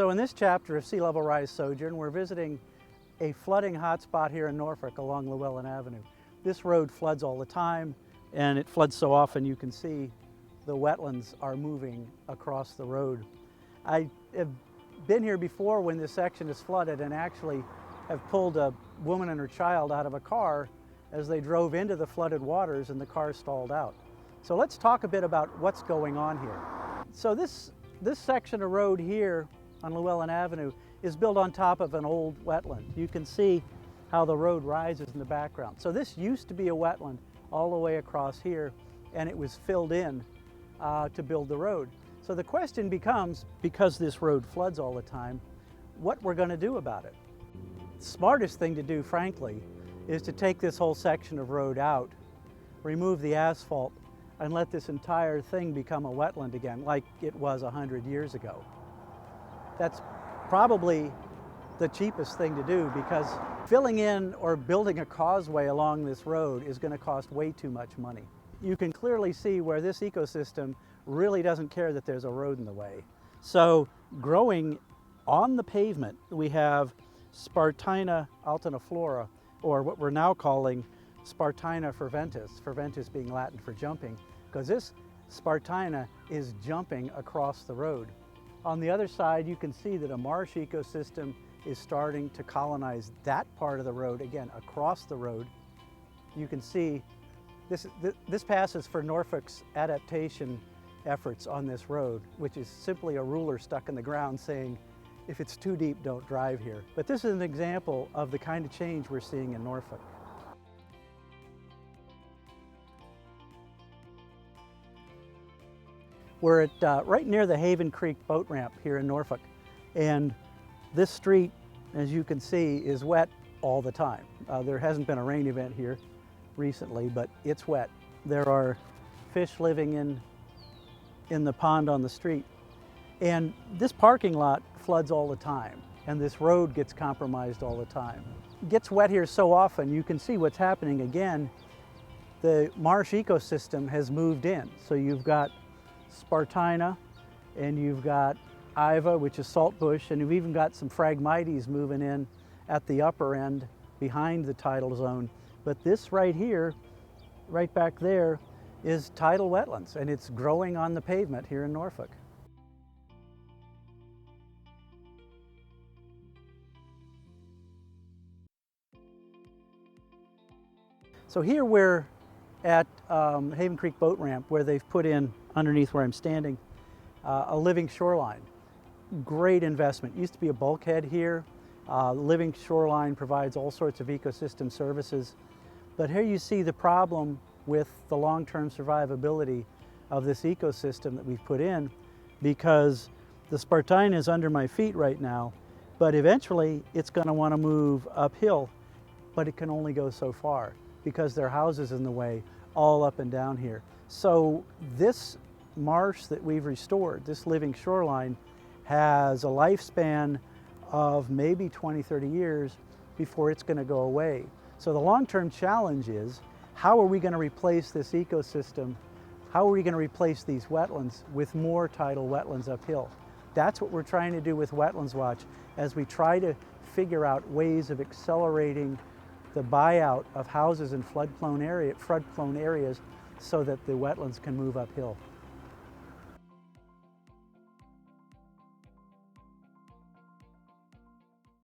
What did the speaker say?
So in this chapter of Sea Level Rise Sojourn, we're visiting a flooding hotspot here in Norfolk along Lewellyn Avenue. This road floods all the time, and it floods so often you can see the wetlands are moving across the road. I have been here before when this section is flooded and actually have pulled a woman and her child out of a car as they drove into the flooded waters and the car stalled out. So let's talk a bit about what's going on here. So this section of road here on Lewellyn Avenue is built on top of an old wetland. You can see how the road rises in the background. So this used to be a wetland all the way across here, and it was filled in to build the road. So the question becomes, because this road floods all the time, what we're going to do about it. The smartest thing to do, frankly, is to take this whole section of road out, remove the asphalt, and let this entire thing become a wetland again, like it was 100 years ago. That's probably the cheapest thing to do, because filling in or building a causeway along this road is going to cost way too much money. You can clearly see where this ecosystem really doesn't care that there's a road in the way. So growing on the pavement, we have Spartina alterniflora, or what we're now calling Spartina ferventus being Latin for jumping, because this Spartina is jumping across the road. On the other side, you can see that a marsh ecosystem is starting to colonize that part of the road, again, across the road. You can see this passes for Norfolk's adaptation efforts on this road, which is simply a ruler stuck in the ground saying, if it's too deep, don't drive here. But this is an example of the kind of change we're seeing in Norfolk. We're at right near the Haven Creek boat ramp here in Norfolk, and this street, as you can see, is wet all the time. There hasn't been a rain event here recently, but it's wet. There are fish living in the pond on the street, and this parking lot floods all the time, and this road gets compromised all the time. It gets wet here so often, you can see what's happening again. The marsh ecosystem has moved in, so you've got Spartina, and you've got Iva, which is saltbush, and you've even got some Phragmites moving in at the upper end behind the tidal zone. But this right here, right back there, is tidal wetlands, and it's growing on the pavement here in Norfolk. So here we're at Haven Creek boat ramp, where they've put in, underneath where I'm standing, a living shoreline. Great investment. Used to be a bulkhead here. Living shoreline provides all sorts of ecosystem services. But here you see the problem with the long-term survivability of this ecosystem that we've put in, because the Spartina is under my feet right now, but eventually it's going to want to move uphill, but it can only go so far because there are houses in the way all up and down here. So this marsh that we've restored, this living shoreline, has a lifespan of maybe 20, 30 years before it's going to go away. So the long-term challenge is, how are we going to replace this ecosystem? How are we going to replace these wetlands with more tidal wetlands uphill? That's what we're trying to do with Wetlands Watch, as we try to figure out ways of accelerating the buyout of houses in flood-prone areas so that the wetlands can move uphill.